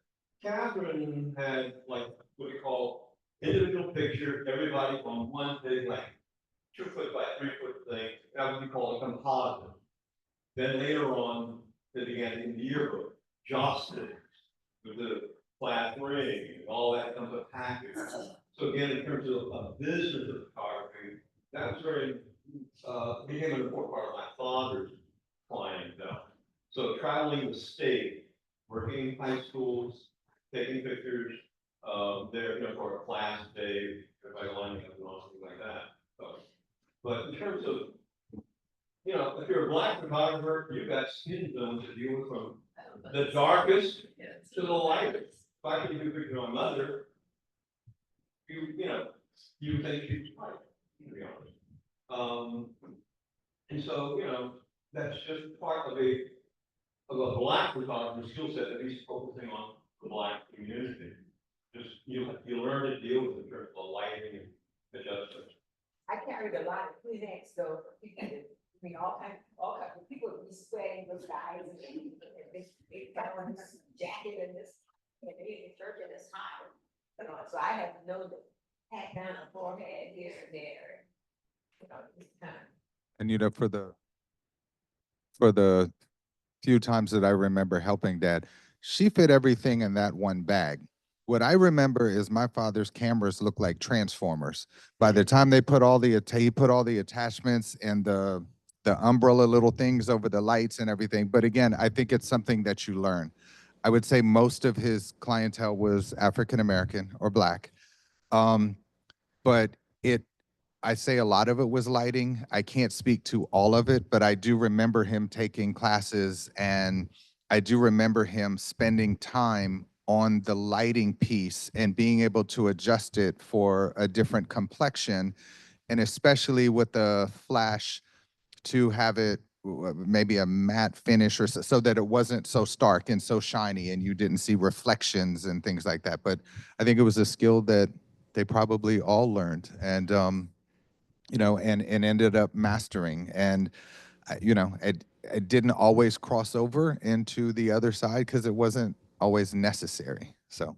Catherine had like what we call individual picture, everybody on one big like 2 foot by 3 foot thing. That would be called a composite. Then later on, they began in the yearbook, joss-sticks with the flat ring and all that comes a package. So again, in terms of a business of photography, that was very became an important part of my father's clientele. So traveling the state, working in high schools, taking pictures, there, you know, for a class day, everybody lining up and all something like that. So, but in terms of, you know, if you're a black photographer, you've got skin tones to deal with from the darkest to the lightest. If I can do a picture of my mother, you know, you think she's white, to be honest. And so, you know, that's just part of a black photographer's skill set that he's focusing on the black community. Just, you learn to deal with it in terms of lighting and adjustments. I carried a lot of Kleenex though. I mean, all kinds of people would be sweating those guys and they got on this jacket and this, and they in church and it's hot. You know, so I had to know to pat down a forehead here and there. You know, this kind of. And you know, for the few times that I remember helping Dad, she fit everything in that one bag. What I remember is my father's cameras looked like transformers. By the time he put all the attachments and the umbrella little things over the lights and everything. But again, I think it's something that you learn. I would say most of his clientele was African American or Black. But I say a lot of it was lighting. I can't speak to all of it, but I do remember him taking classes, and I do remember him spending time on the lighting piece and being able to adjust it for a different complexion, and especially with the flash to have it maybe a matte finish or so that it wasn't so stark and so shiny and you didn't see reflections and things like that. But I think it was a skill that they probably all learned, and you know, and ended up mastering. And you know, it didn't always cross over into the other side because it wasn't always necessary. So.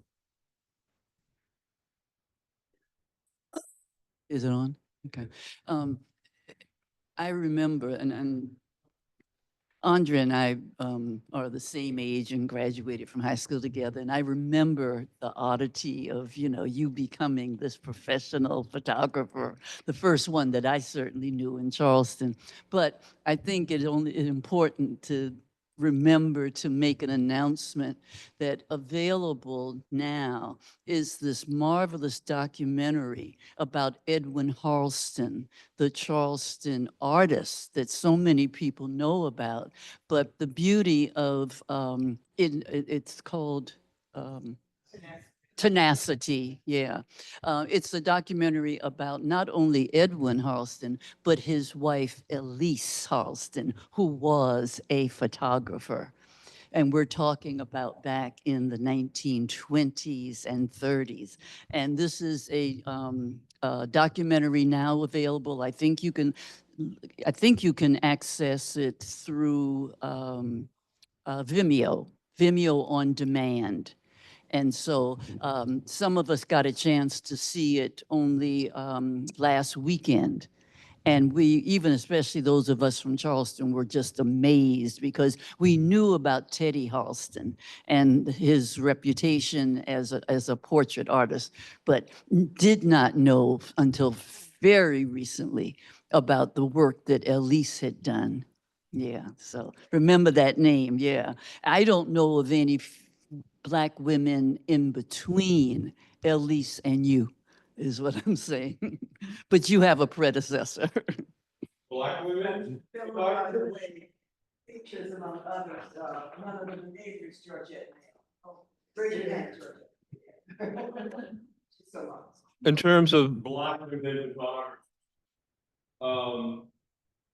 Is it on? Okay. I remember, and Andrea and I are the same age and graduated from high school together. And I remember the oddity of, you becoming this professional photographer, the first one that I certainly knew in Charleston. But I think it's important to remember to make an announcement that available now is this marvelous documentary about Edwin Harleston, the Charleston artist that so many people know about. But the beauty of it's called Tenacity, yeah. It's a documentary about not only Edwin Harleston, but his wife, Elise Harleston, who was a photographer. And we're talking about back in the 1920s and 30s. And this is a documentary now available. I think you can access it through Vimeo on demand. And so some of us got a chance to see it only last weekend. And we, even especially those of us from Charleston, were just amazed because we knew about Teddy Harleston and his reputation as a portrait artist, but did not know until very recently about the work that Elise had done. Yeah, so remember that name, yeah. I don't know of any Black women in between Elise and you, is what I'm saying. But you have a predecessor. Black women, Bill, by the way, features among others, one of them neighbors, Georgette. Raise your hand, Georgette. So much. in terms of black women in photography, on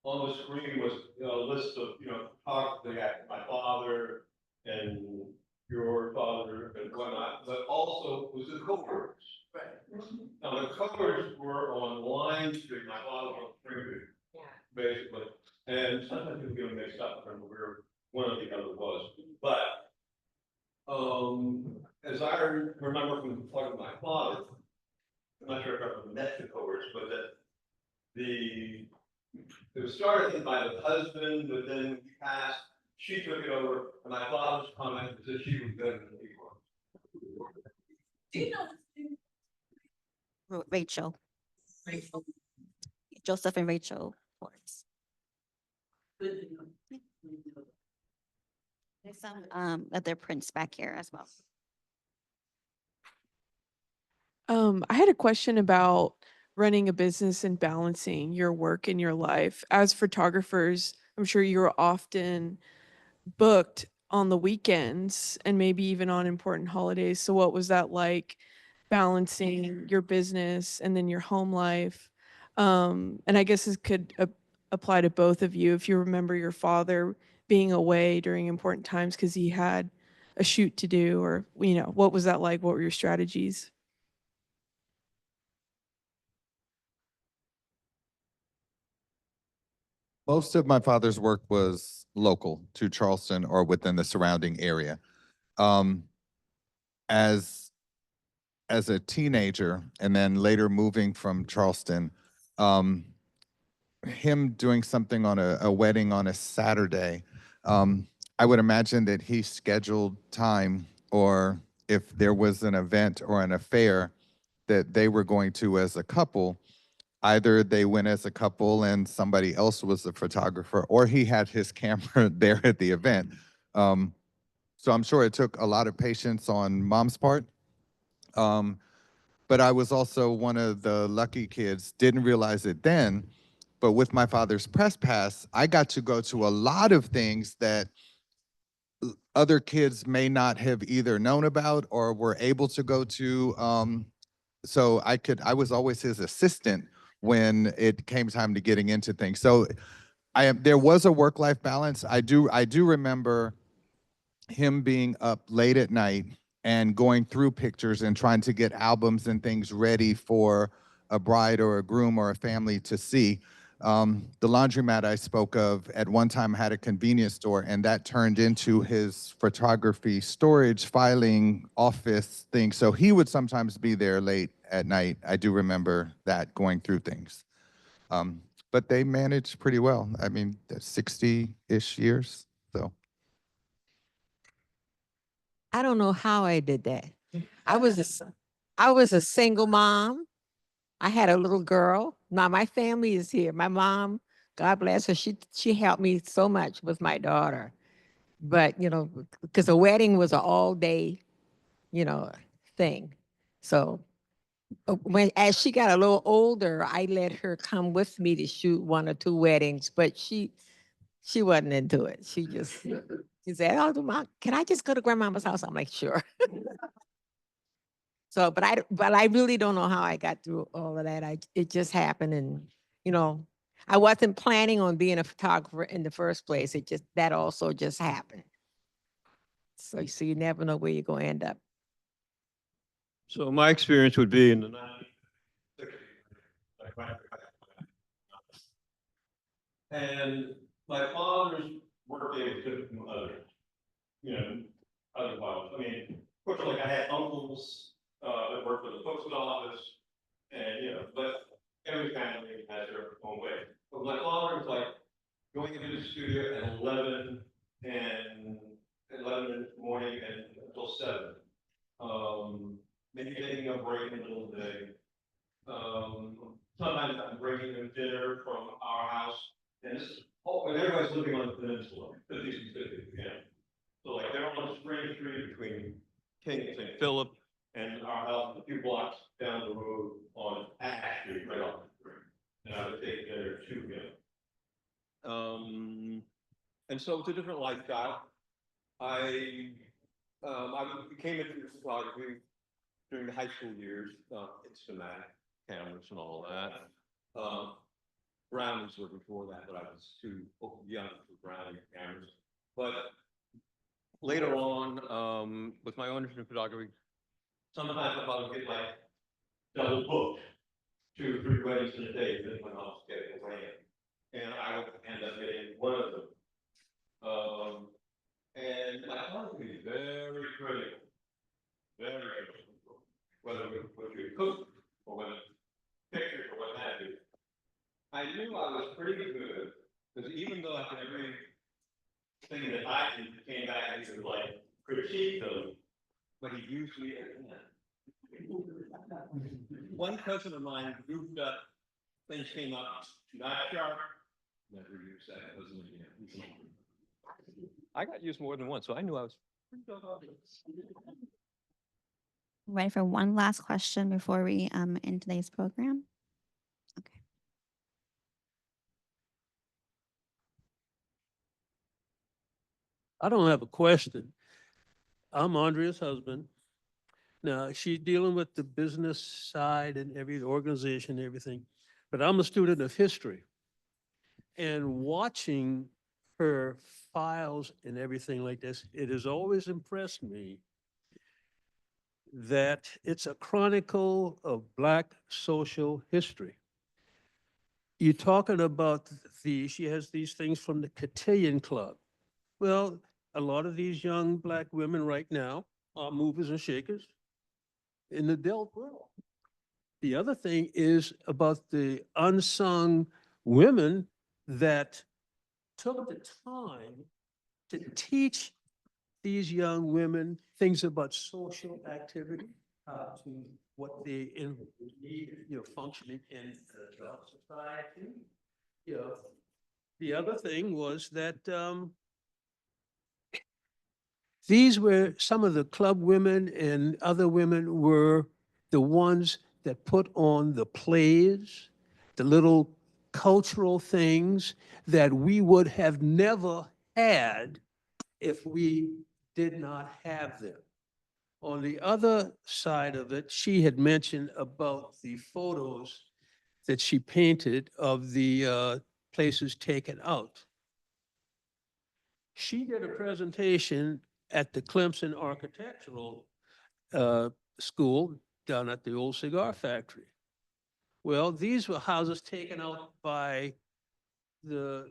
the screen was a list of, talks they had, my father and your father and whatnot, but also was the coworkers. Right. Now, the covers were on Line Street, my father was on Springfield, basically. And sometimes people get mixed up from where one or the other was. But, as I remember from talking to my father, I'm not sure if I ever met the covers, but that it was started by the husband, but then he passed, she took it over, and my father's comment was that she was better than he was. Do you know? Rachel. Joseph and Rachel Forrest. There's some of their prints back here as well. I had a question about running a business and balancing your work and your life. As photographers, I'm sure you're often booked on the weekends and maybe even on important holidays. So what was that like balancing your business and then your home life? And I guess this could apply to both of you. If you remember your father being away during important times because he had a shoot to do, or, what was that like? What were your strategies? Most of my father's work was local to Charleston or within the surrounding area. Um, as a teenager and then later moving from Charleston, him doing something on a wedding on a Saturday, I would imagine that he scheduled time, or if there was an event or an affair that they were going to as a couple, either they went as a couple and somebody else was the photographer, or he had his camera there at the event. So I'm sure it took a lot of patience on mom's part. But I was also one of the lucky kids, didn't realize it then, but with my father's press pass, I got to go to a lot of things that other kids may not have either known about or were able to go to. So I was always his assistant when it came time to getting into things. So there was a work-life balance. I do remember him being up late at night and going through pictures and trying to get albums and things ready for a bride or a groom or a family to see. The laundromat I spoke of at one time had a convenience store, and that turned into his photography storage, filing, office thing. So he would sometimes be there late at night. I do remember that, going through things. but they managed pretty well. I mean, 60-ish years, so. I don't know how I did that. I was a single mom. I had a little girl. Now my family is here. My mom, God bless her, she helped me so much with my daughter. But, you know, because a wedding was an all day, you know, thing. So as she got a little older, I let her come with me to shoot 1 or 2 weddings, but she wasn't into it. She said, "Oh, Mom, can I just go to grandmama's house?" I'm like, "Sure." So, but I really don't know how I got through all of that. It just happened, and you know, I wasn't planning on being a photographer in the first place. That also just happened. So you never know where you're going to end up. So my experience would be in the 1960s. And my father's work day was different from others, you know, other fathers. I mean, of course, like I had uncles that worked for the post office, and you know, but every family has their own way. But my father was like going into the studio at 11 and 11 in the morning and until 7. Maybe taking a break in the middle of the day. Sometimes I'm bringing them dinner from our house, and this is, and everybody's living on the peninsula, 50s and 60s, yeah. So like they're on Spring Street between King and St. Philip, and our house is a few blocks down the road on Ash Street, right off the street. And I would take dinner to him. And so it's a different lifestyle. I became into photography during the high school years, cinematic cameras and all that. Brownies were before that, but I was too young for Brownie cameras. But later on, with my own interest in photography, sometimes I would get like double booked, 2 or 3 weddings in a day, then when I was getting away. And I would end up getting one of them. And my photography is very critical. Very critical. Whether we cook or whether pictures or what have you. I knew I was pretty good, because even though after every thing that I did came back and he was like critique them, but he usually one cousin of mine goofed up, things came up not sharp, never used that cousin again. I got used more than once, so I knew I was pretty good. Ready for one last question before we end today's program? Okay. I don't have a question. I'm Andrea's husband. Now, she's dealing with the business side and every organization and everything, but I'm a student of history. And watching her files and everything like this, it has always impressed me that it's a chronicle of Black social history. You're talking about she has these things from the Cotillion Club. Well, a lot of these young Black women right now are movers and shakers in the adult world. The other thing is about the unsung women that took the time to teach these young women things about social activity, to what they need, functioning in society. The other thing was that these were some of the club women, and other women were the ones that put on the plays, the little cultural things that we would have never had if we did not have them. On the other side of it, she had mentioned about the photos that she painted of the places taken out. She did a presentation at the Clemson Architectural School down at the old cigar factory. Well, these were houses taken out by the,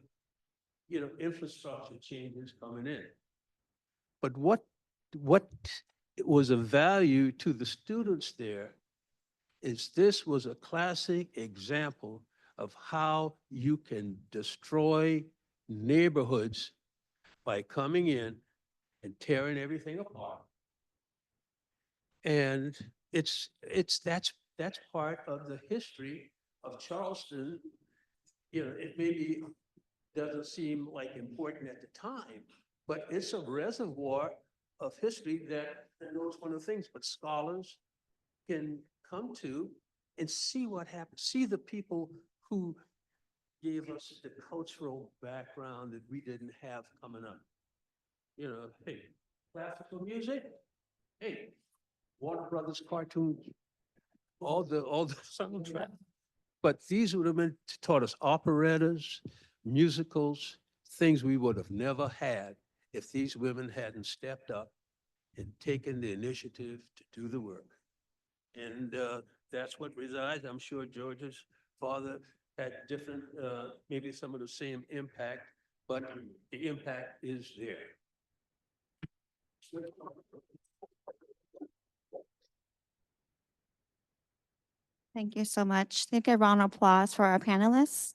infrastructure changes coming in. But what was of value to the students there is this was a classic example of how you can destroy neighborhoods by coming in and tearing everything apart. And that's part of the history of Charleston. You know, it maybe doesn't seem like important at the time, but it's a reservoir of history that knows one of the things, but scholars can come to and see what happened, see the people who gave us the cultural background that we didn't have coming up. You know, hey, classical music, hey, Warner Brothers cartoons, all the soundtrack. But these would have been taught us operettas, musicals, things we would have never had if these women hadn't stepped up and taken the initiative to do the work. And that's what resides. I'm sure George's father had different, maybe some of the same impact, but the impact is there. Thank you so much. Take a round of applause for our panelists.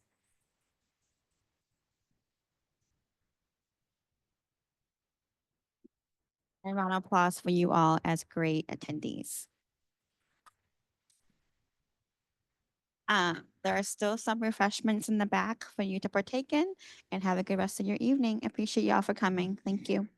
And a round of applause for you all as great attendees. There are still some refreshments in the back for you to partake in, and have a good rest of your evening. Appreciate you all for coming. Thank you.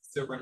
So we're